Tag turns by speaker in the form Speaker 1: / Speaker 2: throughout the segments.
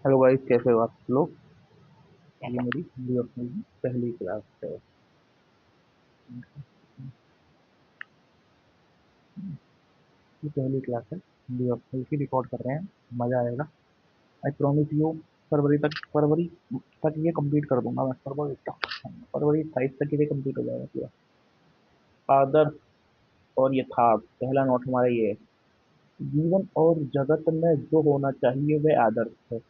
Speaker 1: Hello guys, कैसे हो आप लोग। ये
Speaker 2: चलो।
Speaker 1: मेरी अपनी पहली क्लास है। ये पहली क्लास है। अपनी की रिकॉर्ड कर रहे हैं। मजा आएगा। I promise you. फरवरी तक ये कंप्लीट कर दूंगा मैं। फरवरी 22 तक ये कंप्लीट हो जाएगा पूरा। आदर्श और यथार्थ, पहला नोट हमारा ये है। जीवन और जगत में जो होना चाहिए वह आदर्श है।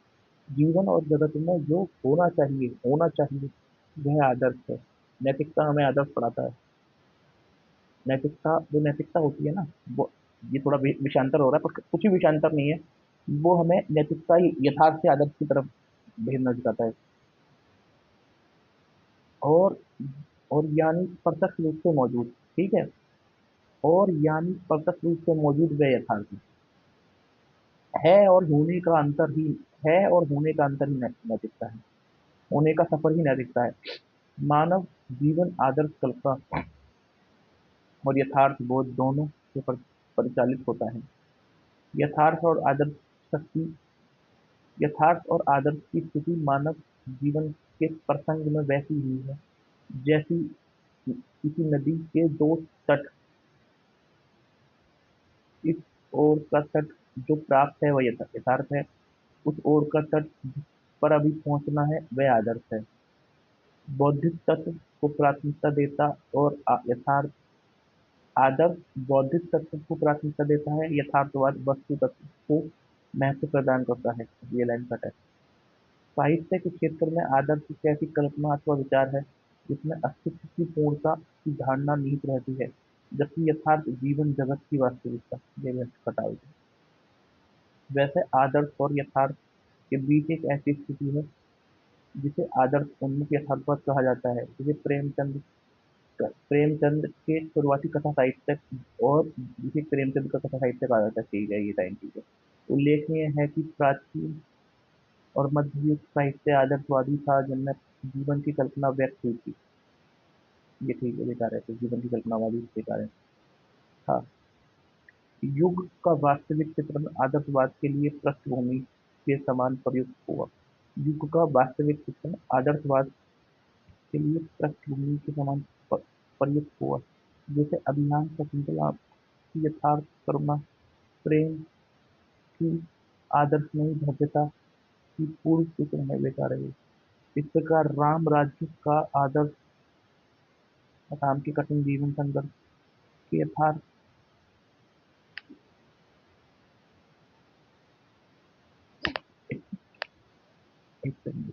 Speaker 1: जीवन और जगत में जो होना चाहिए वह आदर्श है। नैतिकता हमें आदर्श पढ़ाता है। जो नैतिकता होती है ना, वो, ये थोड़ा विषांतर हो रहा है पर कुछ ही विषांतर नहीं है। वो हमें नैतिकता ही यथार्थ से आदर्श की तरफ भेजना सिखाता है। और और यानी प्रत्यक्ष रूप से मौजूद। ठीक है। और यानी प्रत्यक्ष रूप से मौजूद व यथार्थ है। और होने का अंतर ही नैतिकता है। होने का सफर ही नैतिकता है। मानव जीवन आदर्श कल्पना और यथार्थ बोध दोनों से परिचालित होता है। यथार्थ और आदर्श शक्ति यथार्थ और आदर्श की स्थिति मानव जीवन के प्रसंग में वैसी ही है जैसी किसी नदी के दो तट। इस ओर का तट जो प्राप्त है वह यथार्थ है। उस ओर का तट जिस पर अभी पहुंचना है वह आदर्श है। बौद्धिक तत्व को प्राथमिकता देता और यथार्थ आदर्श बौद्धिक तत्व को प्राथमिकता देता है। यथार्थवाद वस्तु तत्व को महत्व प्रदान करता है। ये लाइन कट है। साहित्य के क्षेत्र में आदर्श एक ऐसी कल्पना अथवा विचार है जिसमें अस्तित्व की पूर्णता की धारणा निहित रहती है, जबकि यथार्थ जीवन जगत की वास्तविकता ये व्यक्त घटाई है। वैसे आदर्श और यथार्थ के बीच एक ऐसी स्थिति है जिसे आदर्श उन्मुख यथार्थवाद कहा जाता है। जिसे प्रेमचंद के शुरुआती कथा साहित्य और जिसे प्रेमचंद का कथा साहित्य कहा जाता है। ठीक है, ये टाइम ठीक है। उल्लेखनीय है कि प्राचीन और मध्ययुग साहित्य आदर्शवादी था, जिनमें जीवन की कल्पना व्यक्त हुई थी। ये ठीक है, बेकार है, तो जीवन की कल्पनावादी बेकार है। हाँ। युग का वास्तविक चित्रण आदर्शवाद के लिए पृष्ठभूमि के समान प्रयुक्त हुआ। युग का वास्तविक चित्रण आदर्शवाद के लिए पृष्ठभूमि के समान प्रयुक्त हुआ। जैसे अभियान शकुंतला की यथार्थ करुणा, प्रेम की आदर्श में भव्यता की पूर्ण सूचना है। बेकार है। इस प्रकार राम राज्य का आदर्श राम के कठिन जीवन संघर्ष के यथार्थ। एक सेकंड।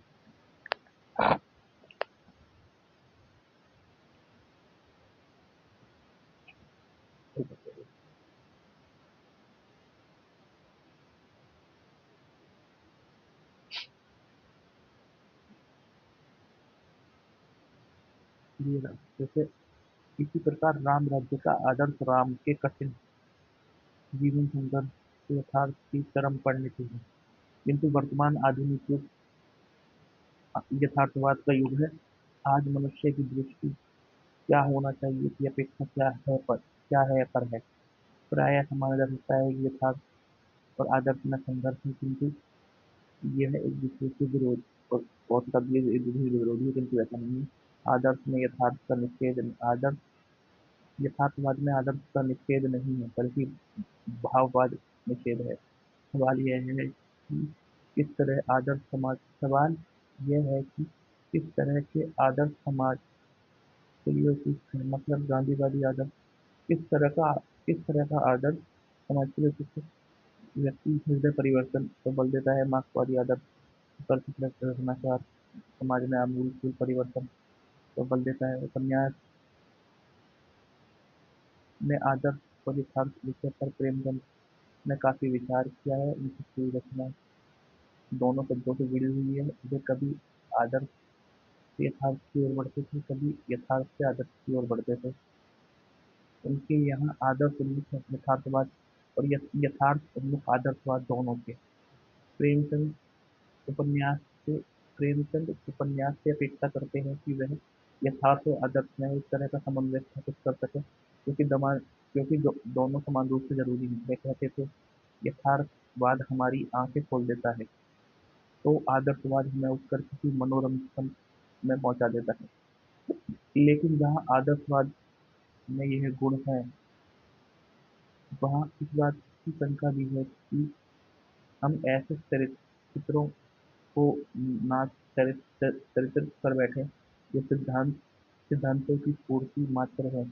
Speaker 1: ये रहा। जैसे इसी प्रकार राम राज्य का आदर्श राम के कठिन जीवन संघर्ष के यथार्थ की चरम परिणति है। किंतु वर्तमान आधुनिक युग यथार्थवाद का युग है। आज मनुष्य की दृष्टि क्या होना चाहिए की अपेक्षा क्या है पर है। प्रायः माना जा सकता है कि यथार्थ और आदर्श में संघर्ष है, किंतु यह एक दूसरे के विरोध और तब ये एक दूसरे के विरोधी है, किंतु ऐसा नहीं है। आदर्श में यथार्थ का निषेध आदर्श यथार्थवाद में आदर्श का निषेध नहीं है, बल्कि भाववाद निषेध है। सवाल यह है कि किस तरह आदर्श समाज सवाल यह है कि किस तरह के आदर्श समाज के लिए उपयुक्त है। मतलब गांधीवादी आदर्श किस तरह का किस तरह का आदर्श समाज के लिए उपयुक्त है। व्यक्ति हृदय परिवर्तन पर बल देता है। मार्क्सवादी आदर्श रचनाकार समाज में आमूल परिवर्तन पर बल देता है। उपन्यास में आदर्श और यथार्थ विषय पर प्रेमचंद ने काफी विचार किया है। उनकी पूरी रचना दोनों शब्दों से जुड़ी हुई है। वे कभी आदर्श से यथार्थ की ओर बढ़ते थे, कभी यथार्थ से आदर्श की ओर बढ़ते थे। उनके यहाँ आदर्श उन्मुख यथार्थवाद और यथार्थ उन्मुख आदर्शवाद दोनों थे। प्रेमचंद उपन्यास से प्रेमचंद उपन्यास से अपेक्षा करते हैं कि वह यथार्थ और आदर्श में इस तरह का समन्वय स्थापित कर सके, क्योंकि दोनों समान रूप से जरूरी हैं। वे कहते थे, यथार्थवाद हमारी आंखें खोल देता है। तो आदर्शवाद हमें उत्कृष्ट की मनोरम क्षण में पहुंचा देता है। लेकिन जहाँ आदर्शवाद में यह गुण है, वहाँ इस बात की शंका भी है कि हम ऐसे चरित्रों को ना चरित्र कर बैठे जो सिद्धांतों की पूर्ति मात्र है,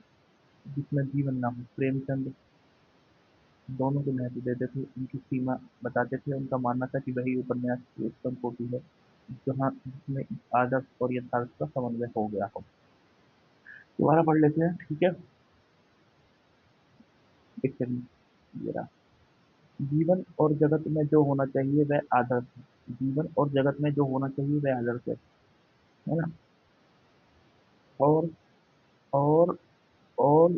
Speaker 1: जिसमें जीवन ना हो। प्रेमचंद दोनों को महत्व देते थे, उनकी सीमा बताते थे। उनका मानना था कि वही उपन्यास की उत्तम कोटि है, जहाँ जिसमें आदर्श और यथार्थ का समन्वय हो गया हो। दोबारा पढ़ लेते हैं, ठीक है। एक सेकंड, ये रहा। जीवन और जगत में जो होना चाहिए वह आदर्श है। जीवन और जगत में जो होना चाहिए वह आदर्श है ना। और और और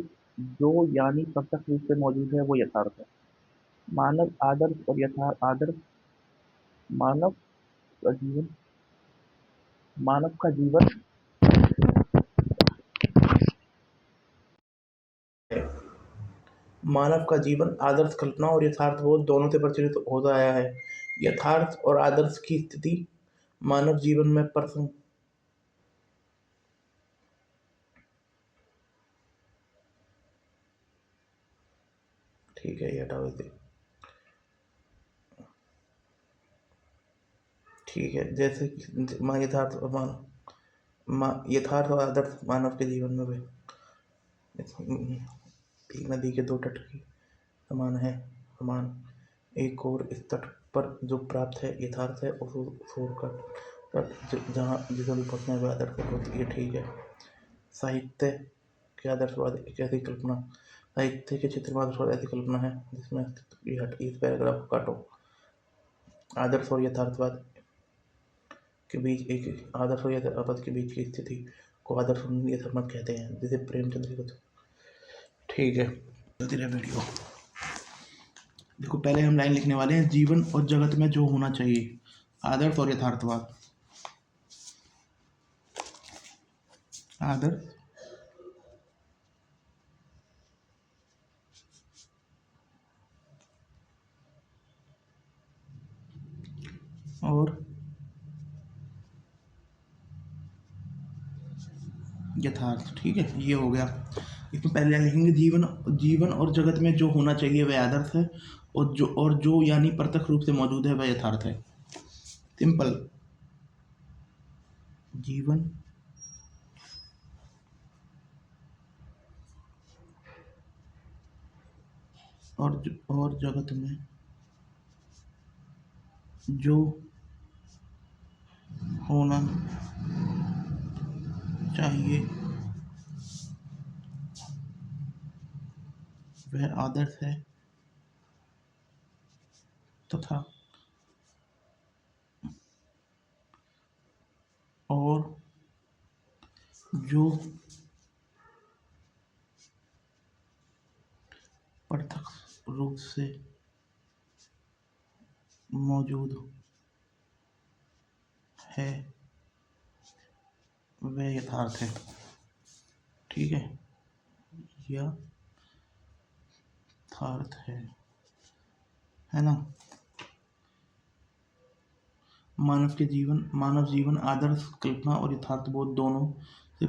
Speaker 1: जो यानी प्रत्यक्ष रूप से मौजूद है वो यथार्थ है। मानव आदर्श और यथार्थ आदर्श। मानव का जीवन मानव का जीवन
Speaker 2: मानव का जीवन आदर्श कल्पना और यथार्थबोध दोनों से प्रचलित होता आया है। यथार्थ और आदर्श की स्थिति मानव जीवन में प्रसंग ठीक है, ये हटाओ इसे। ठीक है, जैसे कि यथार्थ और आदर्श मानव के जीवन में भी एक नदी के दो तट की समान है। समान एक और इस तट पर जो प्राप्त है यथार्थ है, उस छोर का तट जहाँ जिसे भी पहुँचना है वह आदर्श है। ये ठीक है। साहित्य के आदर्शवाद एक ऐसी कल्पना साहित्य के क्षेत्र में आदर्शवाद ऐसी कल्पना है जिसमें इस पैराग्राफ को काटो। आदर्श और यथार्थवाद के बीच एक आदर्श और यथार्थवाद के बीच की स्थिति को आदर्श और यथार्थवाद कहते हैं, जिसे प्रेमचंद की ठीक है। चलती रहे वीडियो। देखो, पहले हम लाइन लिखने वाले हैं, जीवन और जगत में जो होना चाहिए, आदर्श और यथार्थवाद। आदर्श और यथार्थ। ठीक है, ये हो गया। इसमें पहले लाइन लिखेंगे, जीवन जीवन और जगत में जो होना चाहिए वह आदर्श है, और जो यानी प्रत्यक्ष रूप से मौजूद है वह यथार्थ है। सिंपल। जीवन और जगत में जो होना चाहिए वह आदर्श है, तथा और जो प्रत्यक्ष रूप से मौजूद है वह यथार्थ है। ठीक है, यथार्थ है ना। मानव जीवन आदर्श कल्पना और यथार्थबोध दोनों से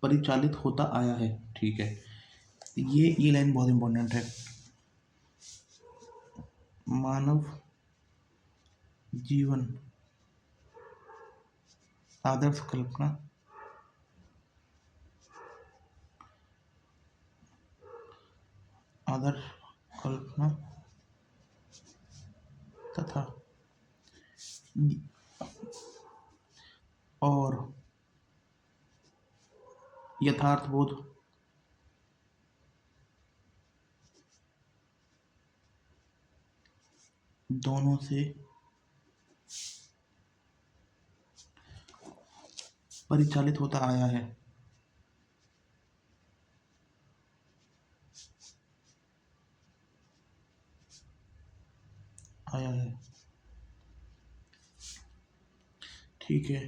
Speaker 2: परिचालित होता आया है। ठीक है, ये लाइन बहुत इंपॉर्टेंट है। मानव जीवन आदर्श कल्पना आदर्श कल्पना तथा और यथार्थबोध दोनों से परिचालित होता आया है। ठीक है,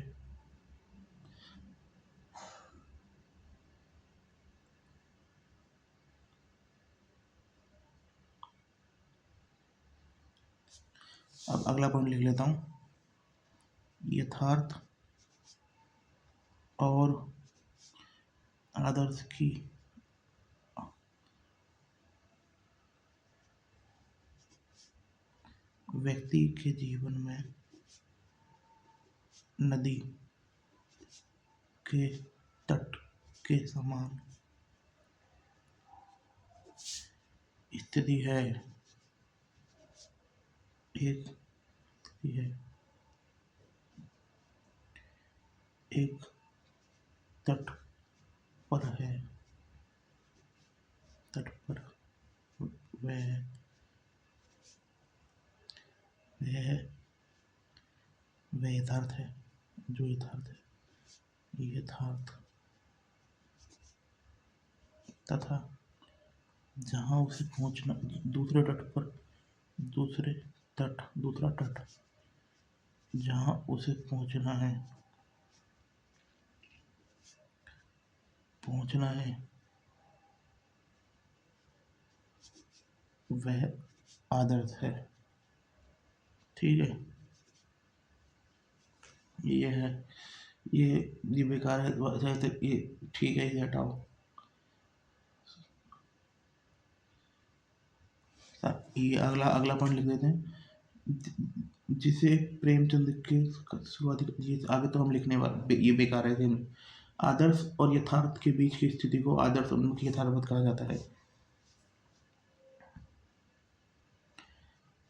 Speaker 2: अब अगला पॉइंट लिख लेता हूँ। यथार्थ और आदर्श की व्यक्ति के जीवन में नदी के तट के समान स्थिति है। एक स्थिति है, एक तट पर है, तट पर वह वह वह यथार्थ है, जो यथार्थ है, यथार्थ तथा जहाँ उसे पहुँचना दूसरे तट पर दूसरा तट जहाँ उसे पहुँचना है वह आदर्श है। ठीक है, ये है, ये बेकार है, ये ठीक है, इसे हटाओ। ये अगला पॉइंट लिख देते हैं। जिसे प्रेमचंद के शुरुआती, ये आगे तो हम लिखने वाले, ये बेकार है। आदर्श और यथार्थ के बीच की स्थिति को आदर्श उन्मुख यथार्थवाद कहा जाता है।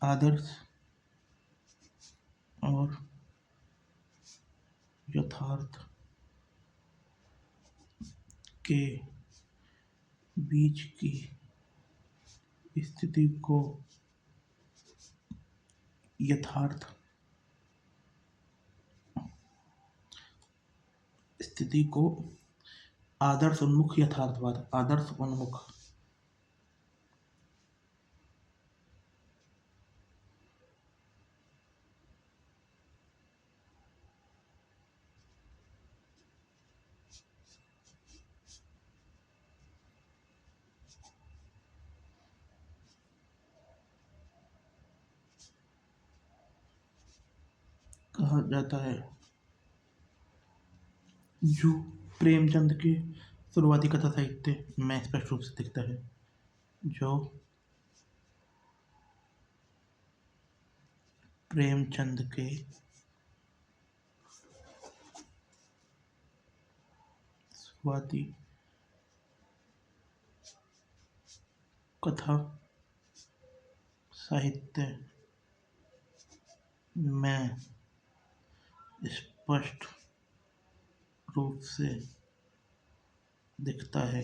Speaker 2: आदर्श और यथार्थ के बीच की स्थिति को आदर्श उन्मुख यथार्थवाद, आदर्श उन्मुख कहा जाता है। जो प्रेमचंद के शुरुआती कथा साहित्य में स्पष्ट रूप से दिखता है। जो प्रेमचंद के शुरुआती कथा साहित्य में स्पष्ट रूप से दिखता है।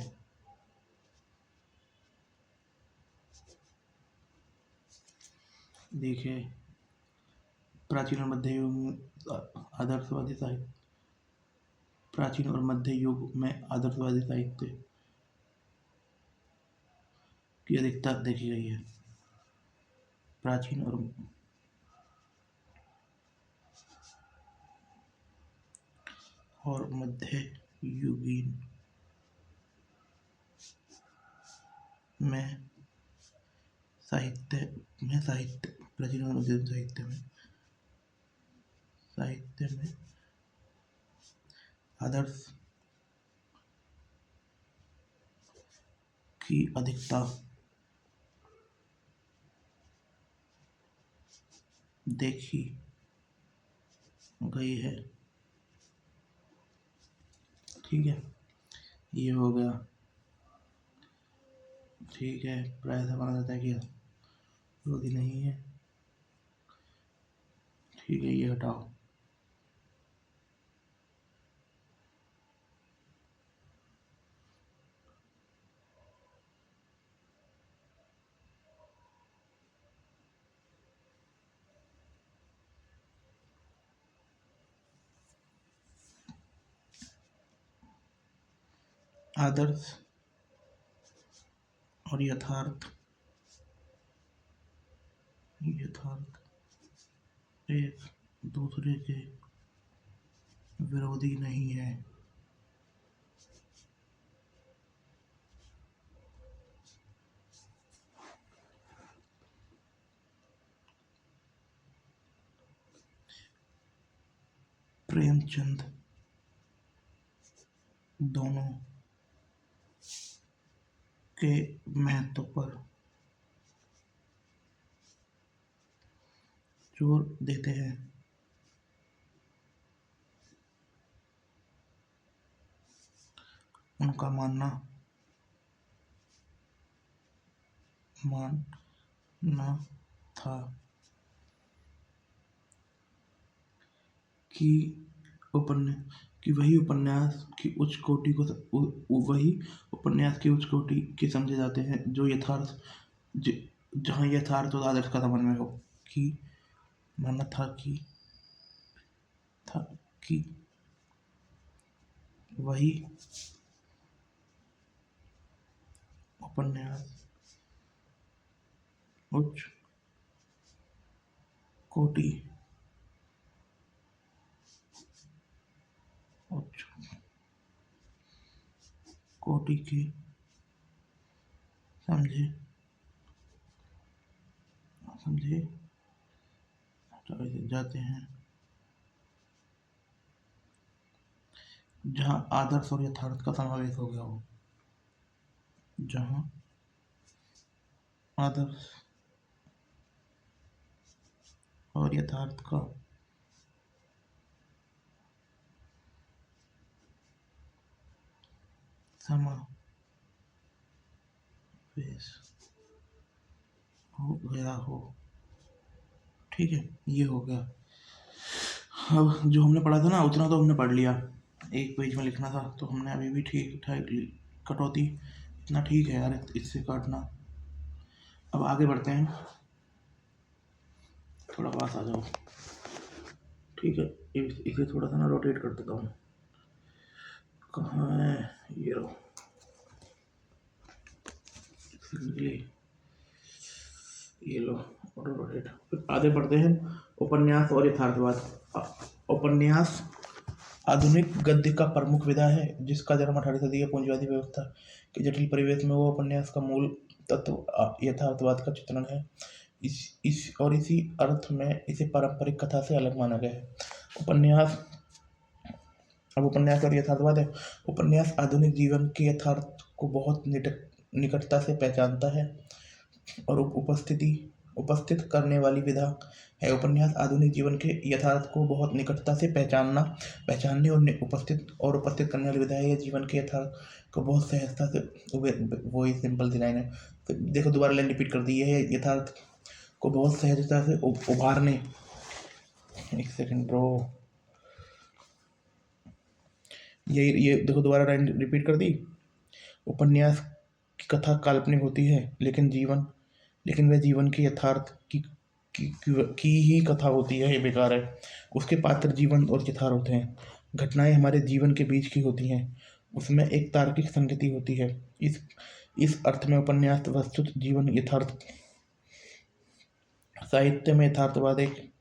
Speaker 2: देखिए, प्राचीन और मध्य युग में आदर्शवादी साहित्य, प्राचीन और मध्य युग में आदर्शवादी साहित्य की अधिकता देखी गई है। प्राचीन और मध्य युगीन में प्राचीन और मध्य साहित्य में आदर्श की अधिकता देखी गई है। ठीक है, ये हो गया। ठीक है, प्राय से माना जाता है कि विरोधी नहीं है। ठीक है, ये हटाओ। आदर्श और यथार्थ एक दूसरे के विरोधी नहीं है। प्रेमचंद दोनों के महत्व पर जोर देते हैं। उनका मानना था कि वही उपन्यास की उच्च कोटि के समझे जाते हैं जो जहाँ यथार्थ और आदर्श का समन्वय हो। कि मानना था कि वही उपन्यास उच्च कोटि के समझे जाते हैं जहाँ आदर्श और यथार्थ का समावेश हो गया हो। जहाँ आदर्श और यथार्थ का समावेश हो गया हो। ठीक है, ये हो गया। अब जो हमने पढ़ा था ना उतना तो हमने पढ़ लिया। एक पेज में लिखना था तो हमने अभी भी ठीक ठाक कटौती इतना ठीक है यार, इससे काटना। अब आगे बढ़ते हैं, थोड़ा पास आ जाओ। ठीक है, इसे थोड़ा सा ना रोटेट कर देता हूँ। कहाँ है ये? रहो, ये लो रोटेट। फिर आगे बढ़ते हैं, उपन्यास और यथार्थवाद। उपन्यास आधुनिक गद्य का प्रमुख विधा है जिसका जन्म 18वीं सदी की पूंजीवादी व्यवस्था के जटिल परिवेश में वो उपन्यास का मूल तत्व यथार्थवाद का चित्रण है। इसी अर्थ में इसे पारंपरिक कथा से अलग माना गया है। उपन्यास और यथार्थवाद है। उपन्यास आधुनिक जीवन के यथार्थ को बहुत निकटता से पहचानता है और उपस्थित करने वाली विधा है। उपन्यास आधुनिक जीवन के यथार्थ को बहुत निकटता से पहचानने और उपस्थित करने वाली विधा है। यह जीवन के यथार्थ को बहुत सहजता से वो ही सिंपल सी लाइन है। तो देखो दोबारा लाइन रिपीट कर दी है, यथार्थ को बहुत सहजता से उभारने। एक सेकंड ब्रो, ये देखो दोबारा लाइन रिपीट कर दी। उपन्यास की कथा काल्पनिक होती है लेकिन वह जीवन के यथार्थ की ही कथा होती है। ये बेकार है। उसके पात्र जीवन और यथार्थ होते हैं। घटनाएं हमारे जीवन के बीच की होती हैं। उसमें एक तार्किक संगति होती है। इस अर्थ में उपन्यास वस्तुत जीवन यथार्थ। साहित्य में यथार्थवाद एक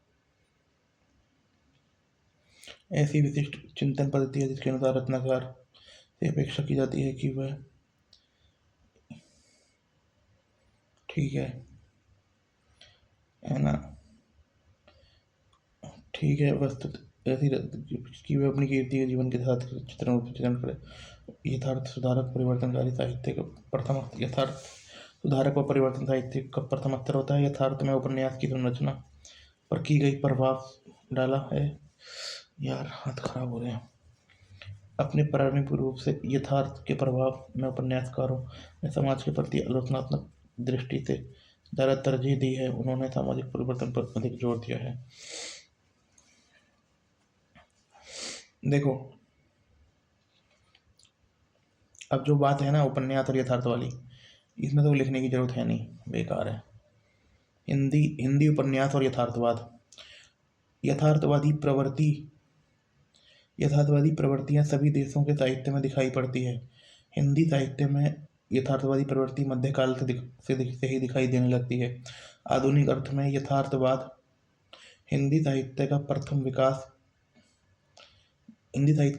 Speaker 2: ऐसी विशिष्ट चिंतन पद्धति है जिसके अनुसार रचनाकार से अपेक्षा की जाती है कि वह ठीक है ना, ठीक है, वस्तुत ऐसी कि वह अपनी कीर्ति के जीवन के साथ चित्रण करे। यथार्थ सुधारक परिवर्तनकारी साहित्य का प्रथम यथार्थ सुधारक व परिवर्तन साहित्य का प्रथम स्तर होता है। यथार्थ में उपन्यास की संरचना पर की गई प्रभाव डाला है। यार हाथ खराब हो रहे हैं। अपने प्रारंभिक रूप से यथार्थ के प्रभाव में उपन्यासकारों ने समाज के प्रति आलोचनात्मक दृष्टि से ज़्यादा तरजीह दी है। उन्होंने सामाजिक परिवर्तन पर अधिक जोर दिया है। देखो अब जो बात है ना उपन्यास और यथार्थ वाली, इसमें तो लिखने की जरूरत है नहीं, बेकार है। हिंदी उपन्यास और यथार्थवाद। यथार्थवादी प्रवृत्तियां सभी देशों के साहित्य में दिखाई पड़ती है। हिंदी साहित्य में यथार्थवादी प्रवृत्ति मध्यकाल से ही दिखाई देने लगती है। आधुनिक अर्थ में यथार्थवाद हिंदी साहित्य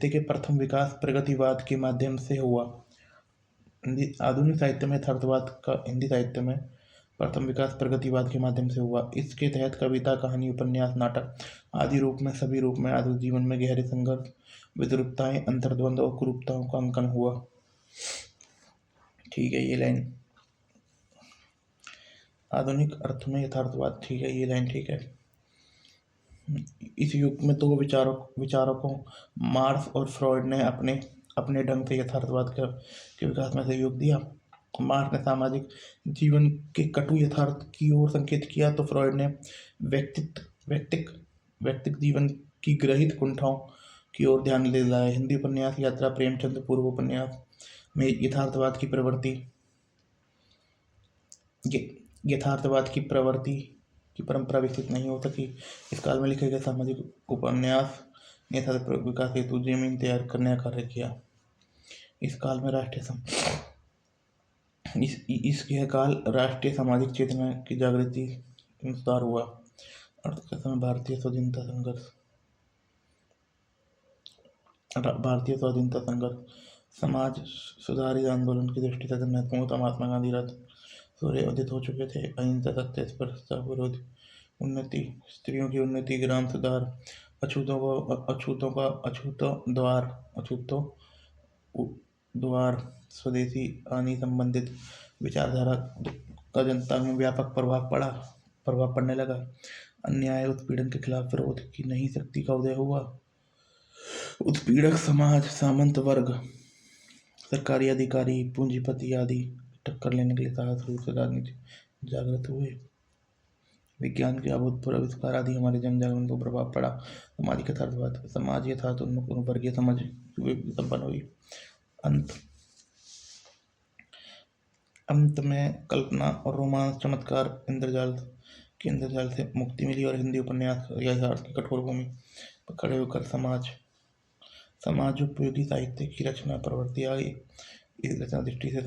Speaker 2: के प्रथम विकास प्रगतिवाद के माध्यम से हुआ। आधुनिक साहित्य में यथार्थवाद का हिंदी साहित्य में प्रथम विकास प्रगतिवाद के माध्यम से हुआ। इसके तहत कविता, कहानी, उपन्यास, नाटक आदि रूप में सभी रूप में आधुनिक जीवन में गहरे संघर्ष, विद्रूपताएं, अंतर्द्वंद और कुरूपताओं का अंकन हुआ। ठीक है, ये लाइन आधुनिक अर्थ में यथार्थवाद। ठीक है, ये लाइन ठीक है। इस युग में दो विचारकों मार्क्स और फ्रॉइड ने अपने अपने ढंग से यथार्थवाद के विकास में सहयोग दिया। मार्क्स ने सामाजिक जीवन के कटु यथार्थ की ओर संकेत किया, तो फ्रॉइड ने व्यक्तिक जीवन की ग्रहित कुंठाओं की ओर ध्यान दिलाया। हिंदी उपन्यास यात्रा प्रेमचंद पूर्व उपन्यास में यथार्थवाद की परंपरा विकसित नहीं हो सकी। इस काल में लिखे गए सामाजिक उपन्यास ने यथार्थ विकास हेतु जमीन तैयार करने का कार्य किया। इस काल राष्ट्रीय सामाजिक चेतना की जागृति में सुधार हुआ। अर्थशास्त्र में भारतीय स्वाधीनता संघर्ष समाज सुधार आंदोलन की दृष्टि से महत्वपूर्ण था। महात्मा गांधी रात सूर्य उदित हो चुके थे। अहिंसा, सत्य, स्पर्शता विरोध, उन्नति, स्त्रियों की उन्नति, ग्राम सुधार, द्वार, स्वदेशी आनी संबंधित विचारधारा का जनता में व्यापक प्रभाव पड़ने लगा। अन्याय, उत्पीड़न के खिलाफ विरोध की नई शक्ति का उदय हुआ। उत्पीड़क समाज, सामंत वर्ग, सरकारी अधिकारी, पूंजीपति आदि टक्कर लेने के लिए साहस रूप से राजनीति जागृत हुए। विज्ञान के अभूतपूर्व आविष्कार आदि हमारे जन जागरण को प्रभाव पड़ा। सामाजिक यथार्थवाद, समाज यथार्थ उन्मुख वर्गीय समझ संपन्न हुई। अंत में कल्पना और रोमांस, चमत्कार, इंद्रजाल से मुक्ति मिली और हिंदी उपन्यास यथार्थ की कठोर भूमि पर खड़े होकर समाज उपयोगी साहित्य की रचना प्रवृत्ति आई। इस रचना दृष्टि से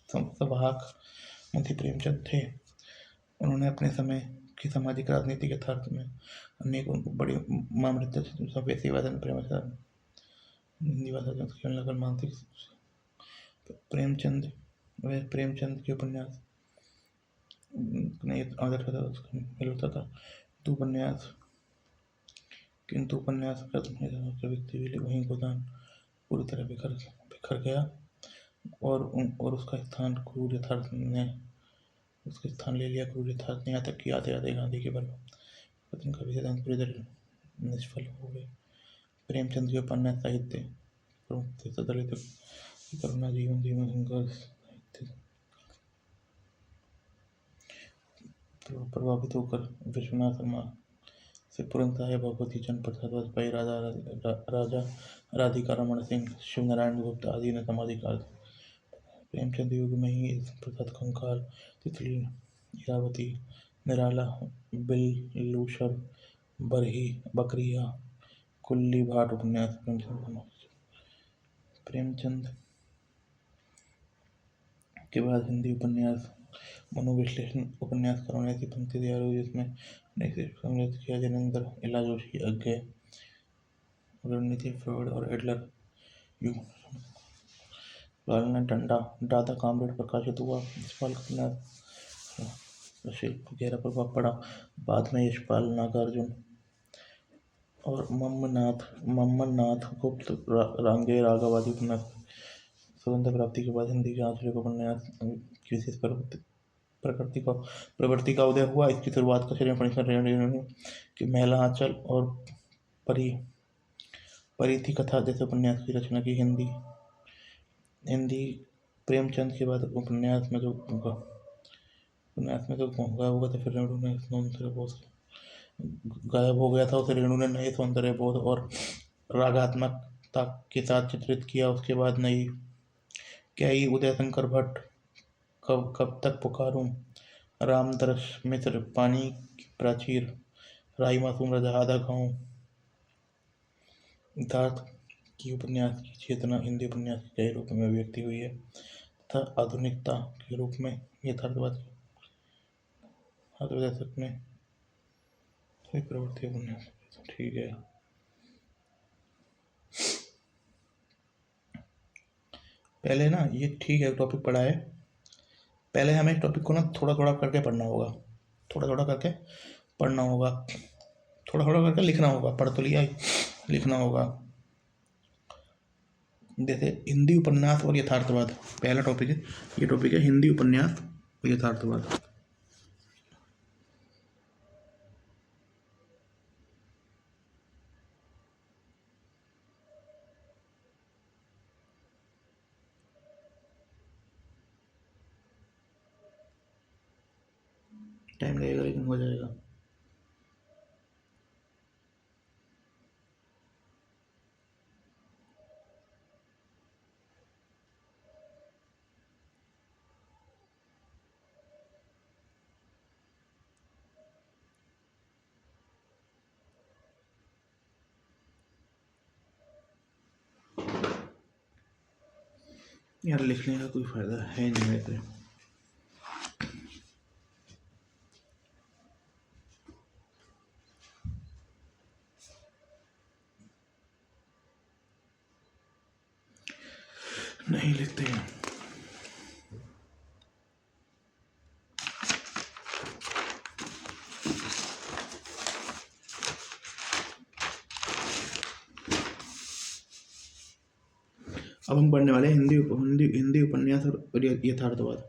Speaker 2: संवाहक मुंशी प्रेमचंद थे। उन्होंने अपने समय की सामाजिक राजनीतिक यथार्थ में अनेकों बड़ी मामृत सभ्य वादन प्रेमचंद हिंदी भाषा मानसिक प्रेमचंद के उपन्यास आदर होता था। किंतु उपन्यास व्यक्ति वहीं गोदान पूरी तरह बिखर गया और उसका स्थान क्रूर यथार्थ ने ले लिया। क्रूर यथार्थ ने यहाँ तक कि आते आते गांधी के पतन का भी सिद्धांत पूरी तरह निष्फल हो गए। प्रेमचंद के उपन्यास साहित्य दलित करुणा, जीवन संघर्ष प्रभावित होकर विश्वनाथ शर्मा से पूरन साहेब, भगवती चंद प्रसाद वाजपेयी, राजा राधिका रमन सिंह, शिवनारायण गुप्त आदि ने सामाजिक कार्य। प्रेमचंद युग में ही प्रसाद कंकाल, तितली, इरावती, निराला, बिल्लूशर, बरही, बकरिया, कुल्ली भाट उपन्यास प्रेमचंद के बाद हिंदी उपन्यास मनोविश्लेषण उपन्यासकारों ने ऐसी पंक्ति तैयार हुई जिसमें सम्मिलित किया जैनेंद्र, इला जोशी, अज्ञे, रणनीति, फ्रॉइड और एडलर। पालना डादा कामरेड प्रकाशित हुआ। यशपाल का उपन्यास शिल्प गहरा प्रभाव पड़ा। बाद में यशपाल, नागार्जुन और मम्मनाथ गुप्त, रांगे राघव आदि उपन्यास। स्वतंत्रता प्राप्ति के बाद हिंदी के आंचलिक उपन्यास की विशेष प्रवृत्ति का उदय हुआ। इसकी शुरुआत का श्रेय फणीश्वर की महिला आंचल और परिधि कथा जैसे उपन्यास की रचना की। हिंदी प्रेमचंद के बाद उपन्यास में जो गायब हुआ था, फिर रेणु ने सौंदर्य बोध गायब हो गया था, उसे रेणु ने नए सौंदर्य बोध और रागात्मकता के साथ चित्रित किया। उसके बाद नई कई उदय शंकर भट्ट, कब तक पुकारूं, रामदर्श मिश्र, पानी की प्राचीर, राई मासूम, राजा, आधा गांव, यथार्थ की उपन्यास की चेतना हिंदी उपन्यास के कई रूप में अभिव्यक्ति हुई है तथा आधुनिकता के रूप में यथार्थवाद दशक में हुई प्रवृत्ति उपन्यास। ठीक है, पहले ना ये ठीक है टॉपिक पढ़ा है, पहले हमें इस टॉपिक को ना थोड़ा थोड़ा करके पढ़ना होगा, थोड़ा थोड़ा करके पढ़ना होगा, थोड़ा थोड़ा करके लिखना होगा। पढ़ तो लिया ही, लिखना होगा। जैसे हिंदी उपन्यास और यथार्थवाद पहला टॉपिक है। ये टॉपिक है हिंदी उपन्यास और यथार्थवाद। टाइम लगेगा लेकिन हो जाएगा। यार लिखने का कोई फायदा है नहीं मेरे को। नहीं लिखते हैं। अब हम पढ़ने वाले हैं हिंदी उपन्यास और यथार्थवाद।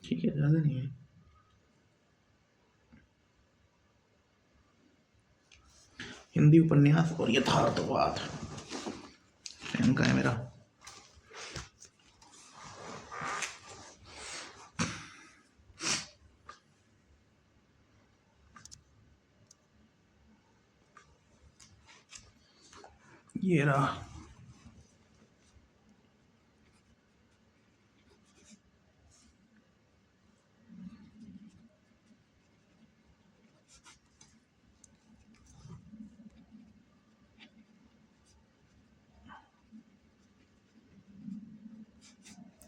Speaker 2: ठीक है, ज़्यादा नहीं है। हिंदी उपन्यास और यथार्थवाद पेन का है मेरा। ये रहा।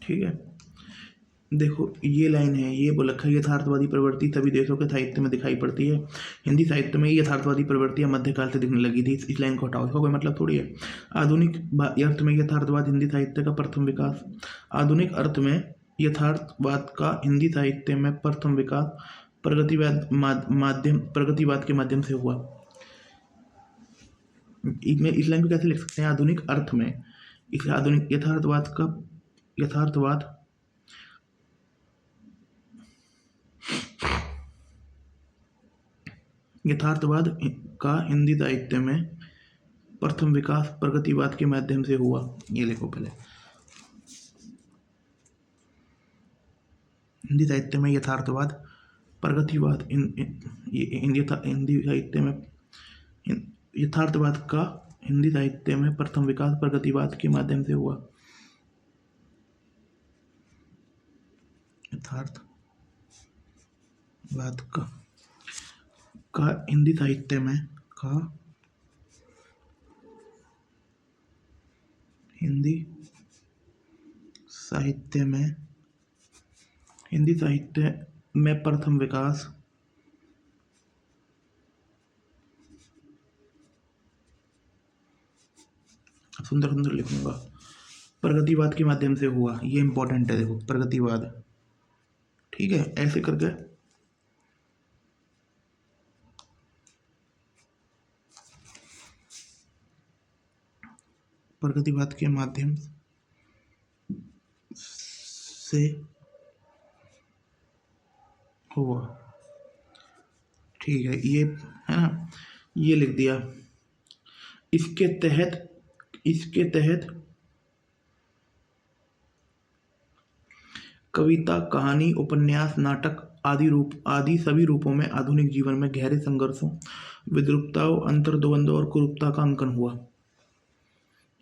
Speaker 2: ठीक है, देखो ये लाइन है, ये बोल रखा है यथार्थवादी प्रवृत्ति सभी देशों के साहित्य में दिखाई पड़ती है। हिंदी साहित्य में यथार्थवादी प्रवृत्तियां मध्यकाल से दिखने लगी थी। इस लाइन को हटाओ, इसका कोई मतलब थोड़ी है। आधुनिक अर्थ में यथार्थवाद हिंदी साहित्य का प्रथम विकास। आधुनिक अर्थ में यथार्थवाद का हिंदी साहित्य में प्रथम विकास प्रगतिवाद के माध्यम से हुआ। इस लाइन को कैसे लिख सकते हैं? आधुनिक अर्थ में, इसलिए आधुनिक यथार्थवाद का हिंदी साहित्य में प्रथम विकास प्रगतिवाद के माध्यम से हुआ। ये लिखो पहले, हिंदी साहित्य में यथार्थवाद प्रगतिवाद हिंदी साहित्य में यथार्थवाद का हिंदी साहित्य में प्रथम विकास प्रगतिवाद के माध्यम से हुआ। यथार्थवाद का हिंदी साहित्य में हिंदी साहित्य में प्रथम विकास सुंदर सुंदर लिखूंगा प्रगतिवाद के माध्यम से हुआ। ये इंपॉर्टेंट है, देखो प्रगतिवाद। ठीक है, ऐसे करके प्रगतिवाद के माध्यम से हुआ। ठीक है, ये है ना, ये लिख दिया। इसके तहत कविता, कहानी, उपन्यास, नाटक आदि सभी रूपों में आधुनिक जीवन में गहरे संघर्षों, विद्रूपताओं, अंतर्द्वंद्व और कुरूपता का अंकन हुआ।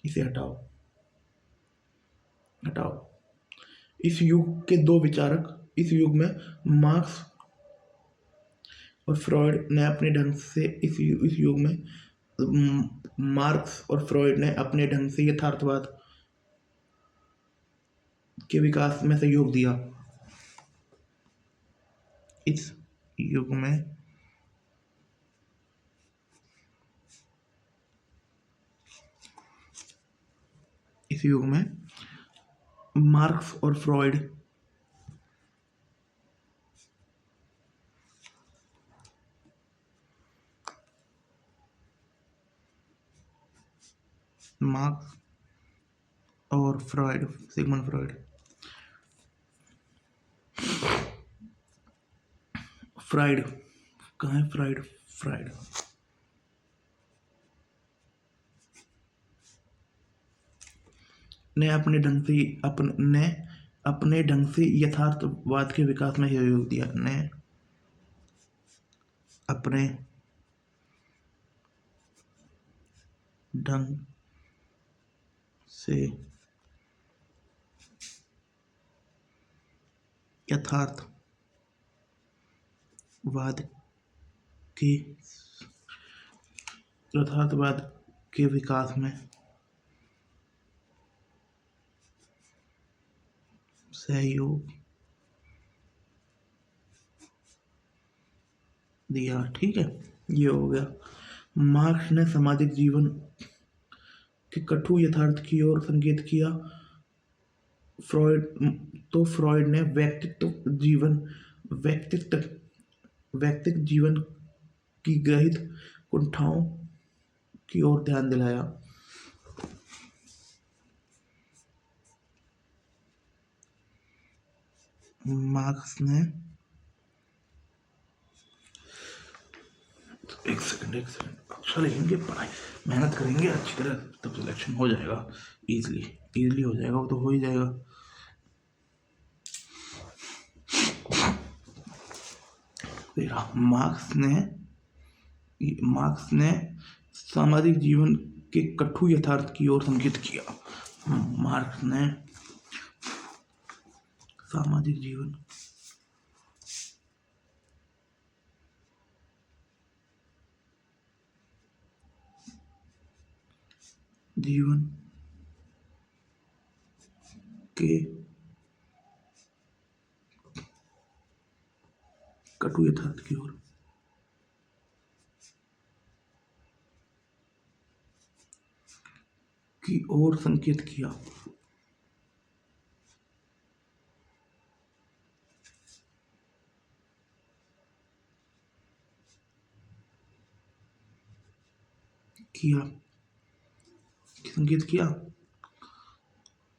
Speaker 2: इसे हटाओ। इस युग के दो विचारक, इस युग में मार्क्स और फ्रॉइड ने अपने ढंग से इस युग में मार्क्स और फ्रॉइड ने अपने ढंग से यथार्थवाद के विकास में सहयोग दिया। इस युग में मार्क्स और फ्रॉइड मार्क्स और फ्रॉइड सिगमंड फ्रॉइड फ्राइड कहाँ है फ्राइड फ्राइड ने अपने ढंग से यथार्थवाद के विकास में सहयोग दिया। ने अपने ढंग से के यथार्थवाद के विकास में सहयोग दिया। ठीक है, ये हो गया। मार्क्स ने सामाजिक जीवन के कठोर यथार्थ की ओर संकेत किया। फ्रॉइड ने व्यक्तिगत जीवन की गहरी कुंठाओं की ओर ध्यान दिलाया। मार्क्स ने एक सेकंड अच्छा लिखेंगे, पढ़ाई मेहनत करेंगे अच्छी तरह, तब सिलेक्शन हो जाएगा। इजीली हो जाएगा, वो तो हो ही जाएगा। मार्क्स ने सामाजिक जीवन के कठोर यथार्थ की ओर संकेत किया। मार्क्स ने सामाजिक जीवन के कठोर यथार्थ की ओर संकेत किया। संकेत किया।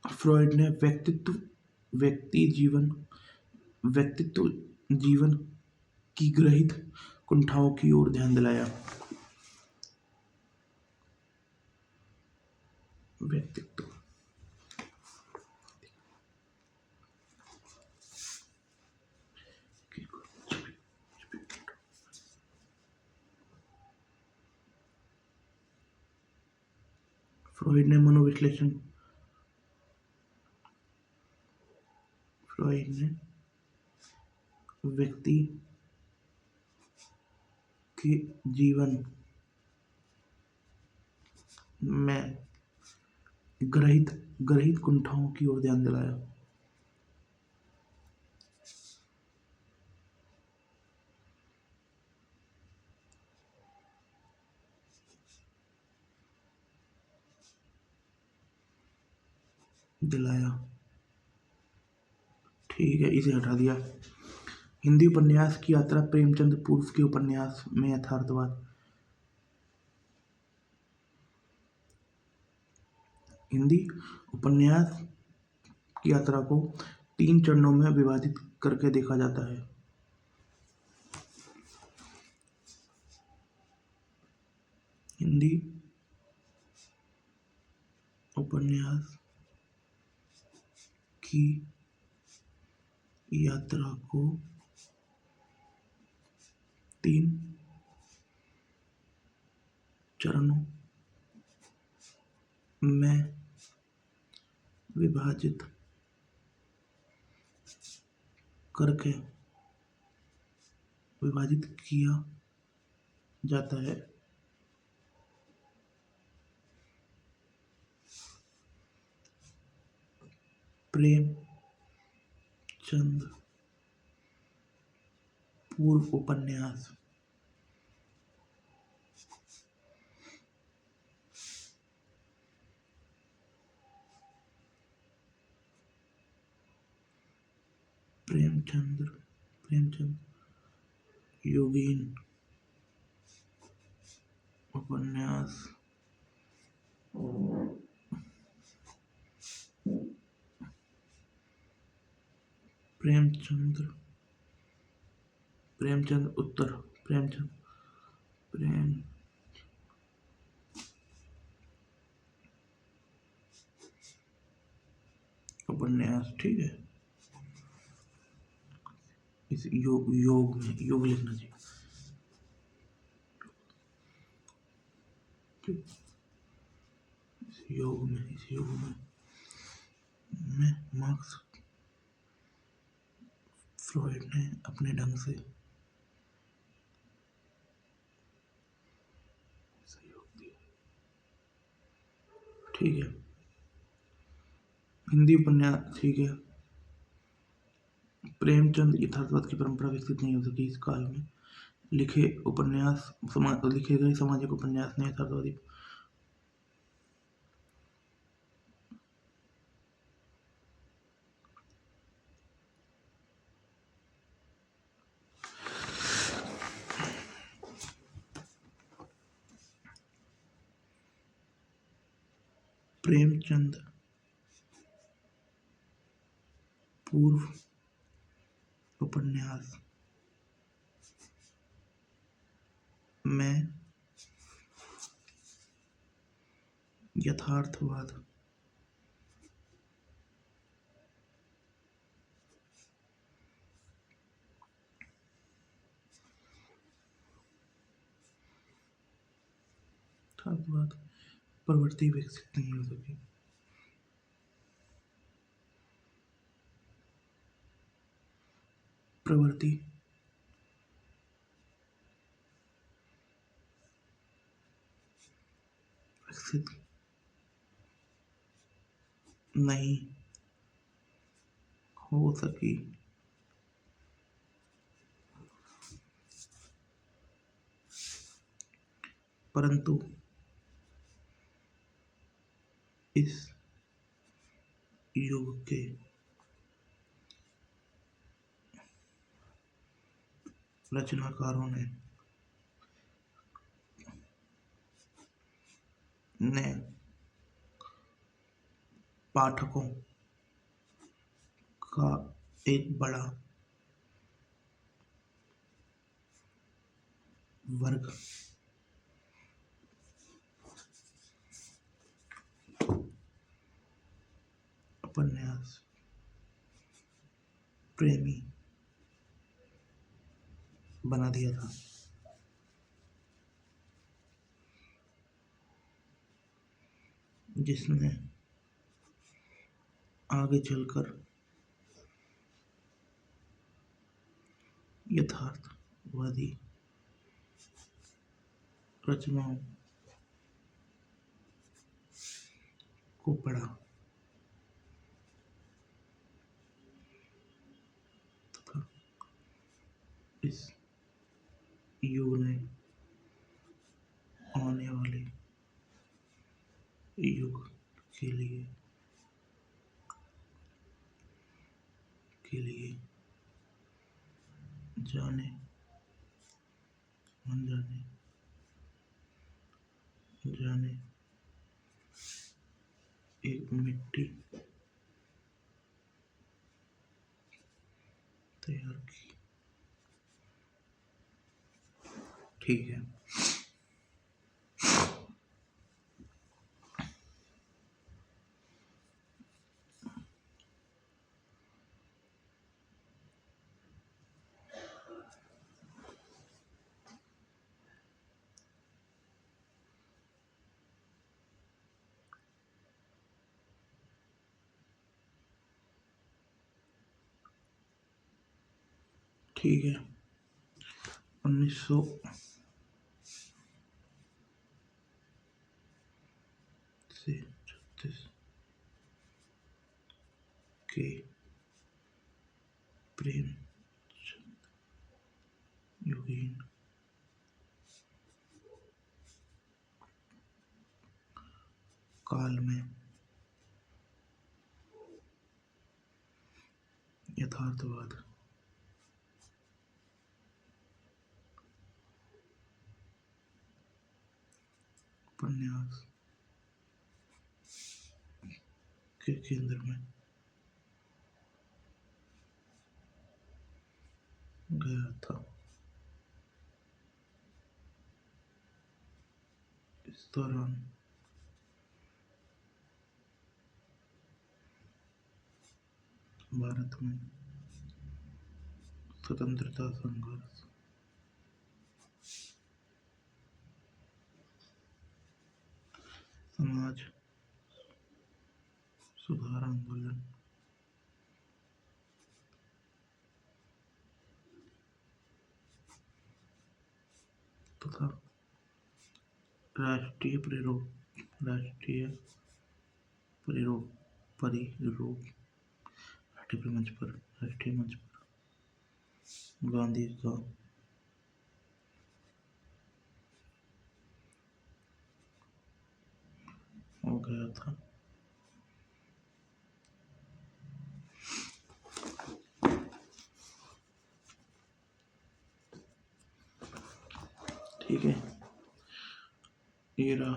Speaker 2: फ्रॉइड ने व्यक्तित्व जीवन की गहरी कुंठाओं की ओर ध्यान दिलाया। व्यक्तित्व फ्रॉइड ने व्यक्ति के जीवन में गहरी कुंठाओं की ओर ध्यान दिलाया। ठीक है, इसे हटा दिया। हिंदी उपन्यास की यात्रा प्रेमचंद पूर्व के उपन्यास में यथार्थवाद। हिंदी उपन्यास की यात्रा को 3 चरणों में विभाजित करके देखा जाता है। हिंदी उपन्यास की यात्रा को 3 चरणों में विभाजित किया जाता है। प्रेम चंद पूर्व उपन्यास। प्रेमचंद योगीन उपन्यास। प्रेमचंद उत्तर प्रेमचंद प्रेम उपन्यास। ठीक है, इस योग में योग लिखना चाहिए। इस योग में मार्क्स फ्रॉइड ने अपने ढंग से सहयोग दिया। ठीक है, हिंदी उपन्यास। ठीक है, प्रेमचंद यथार्थवाद की परंपरा विकसित नहीं हो सकी इस काल में। लिखे गए सामाजिक उपन्यास ने यथार्थवादी। प्रेमचंद पूर्व उपन्यास में यथार्थवाद प्रवृत्ति विकसित नहीं हो सकी। प्रवृत्ति विकसित नहीं हो सकी। परंतु इस युग के रचनाकारों ने पाठकों का एक बड़ा वर्ग उपन्यास प्रेमी बना दिया था, जिसने आगे चलकर यथार्थवादी रचनाओं को पढ़ा तथा इस युग ने आने वाले युग के लिए जाने अनजाने एक मिट्टी तैयार की। ठीक है, ठीक है। 1936 के काल में यथार्थवाद। उपन्यास के केंद्र में गया था। इस दौरान भारत में स्वतंत्रता संघर्ष, समाज सुधार आंदोलन तथा राष्ट्रीय परिरोध राष्ट्रीय मंच पर गांधी का हो गया था। ठीक है, ये रहा।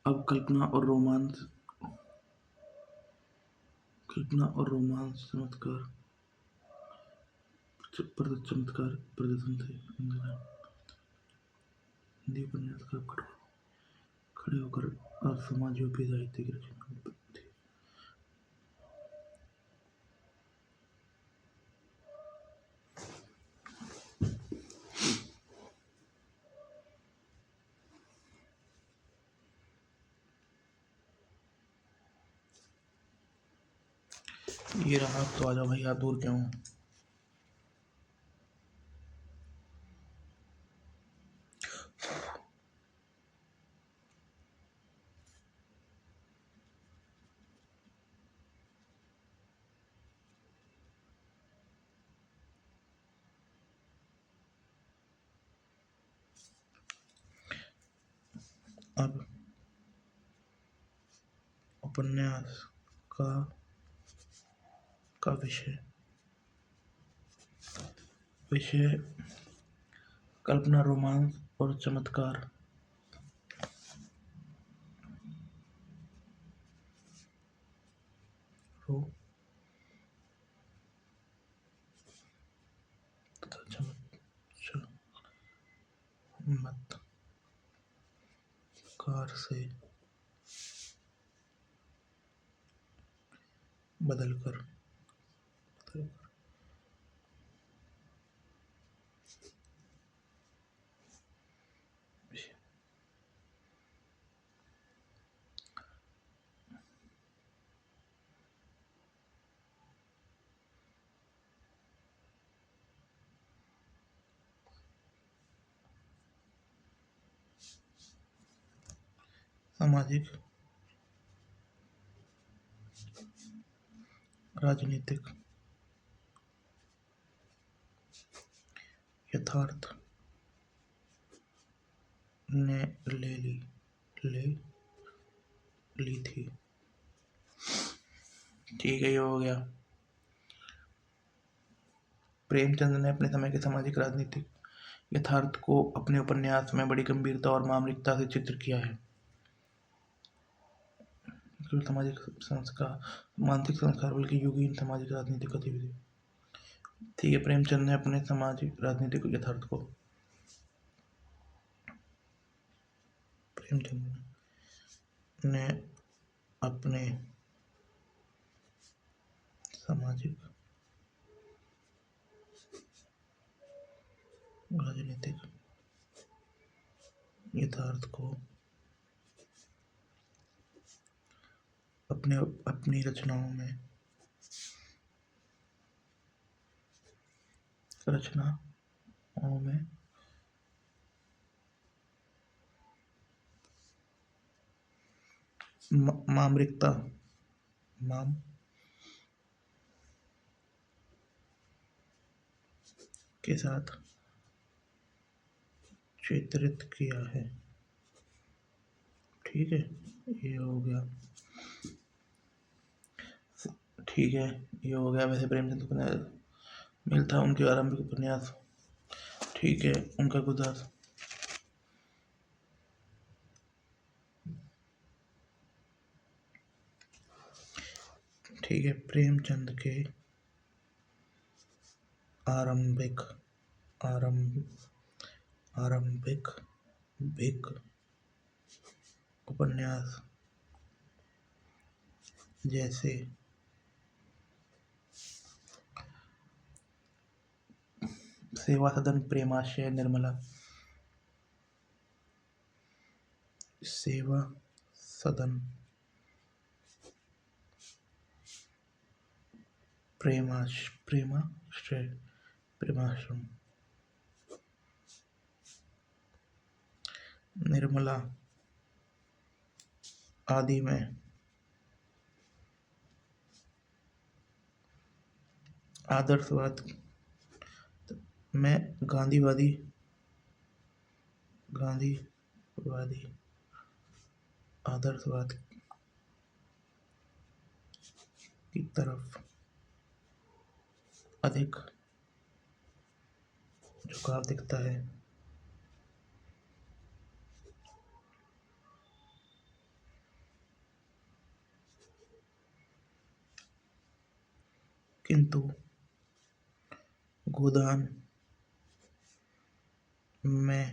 Speaker 2: अब कल्पना और रोमांस चमत्कार प्रदर्शन थे। हिंदी उपन्यासकार खड़े होकर और समाजोपी साहित्य की रचना थी। ये रहा। तो आ जाओ भाई, आप दूर क्यों हो? अब उपन्यास का विषय कल्पना, रोमांस और चमत्कार हो तथा चमत्कार से बदलकर सामाजिक, राजनीतिक यथार्थ ने ले ली थी। ठीक है, ये हो गया। प्रेमचंद ने अपने समय के सामाजिक राजनीतिक यथार्थ को अपने उपन्यास में बड़ी गंभीरता और मामलिकता से चित्र किया है। केवल सामाजिक संस्कार, मानसिक संस्कार, बल्कि युगीन सामाजिक राजनीतिक गतिविधि। ठीक है, प्रेमचंद ने अपने सामाजिक राजनीतिक यथार्थ को अपने सामाजिक राजनीतिक यथार्थ को अपनी रचनाओं में मामरिकता के साथ चित्रित किया है। ठीक है, ये हो गया। ठीक है, ये हो गया। वैसे प्रेमचंद उपन्यास मिल था उनके आरंभिक उपन्यास। ठीक है, उनका गुदास। ठीक है, प्रेमचंद के आरंभिक आरंभिक उपन्यास जैसे सेवा सदन, प्रेमाशय, निर्मला। सेवा सदन, प्रेमाश्रम, निर्मला आदि में आदर्शवाद में गांधीवादी आदर्शवाद की तरफ अधिक झुकाव दिखता है। किंतु गोदान में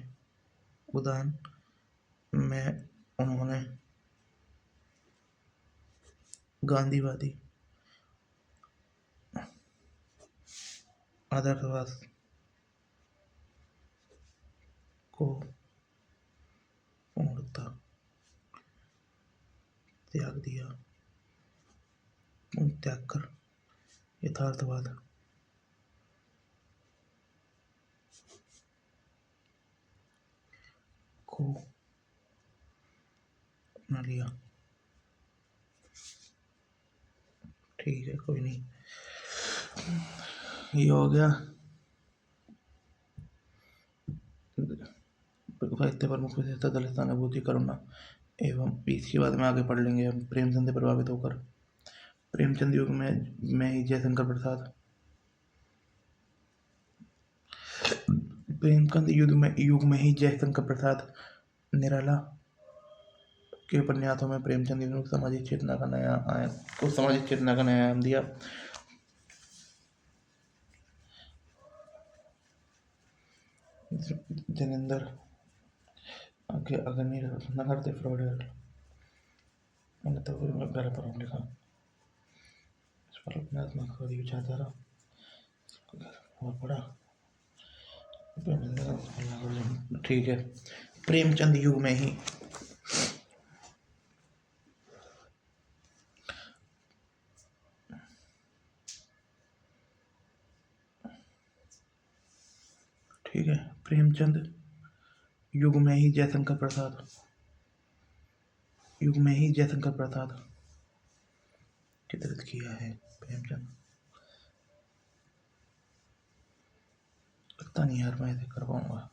Speaker 2: उन्होंने गांधीवादी आदर्शवाद को पूर्णतः त्याग कर यथार्थवाद को अपना लिया। ठीक है, कोई नहीं, ये हो गया साहित्य प्रमुख विशेषता दलित अनुभूति करुणा एवं। इसके बाद में आगे पढ़ लेंगे हम प्रेमचंद से प्रभावित होकर। प्रेमचंद युग में ही जयशंकर प्रसाद। प्रेमचंद युग में ही जयशंकर प्रसाद निराला के उपन्यासों में प्रेमचंद ने सामाजिक चेतना का नया आयाम दिया। जनेंद्र अग्नि नगर से फ्रॉड तो मैं पहले पर लिखा इस पर उपन्यात्मक विचारधारा और पढ़ा। ठीक है, प्रेमचंद युग में ही ठीक है, प्रेमचंद युग में ही जयशंकर प्रसाद चित्रित किया है। प्रेमचंद पता नहीं यार मैं ऐसे कर पाऊंगा।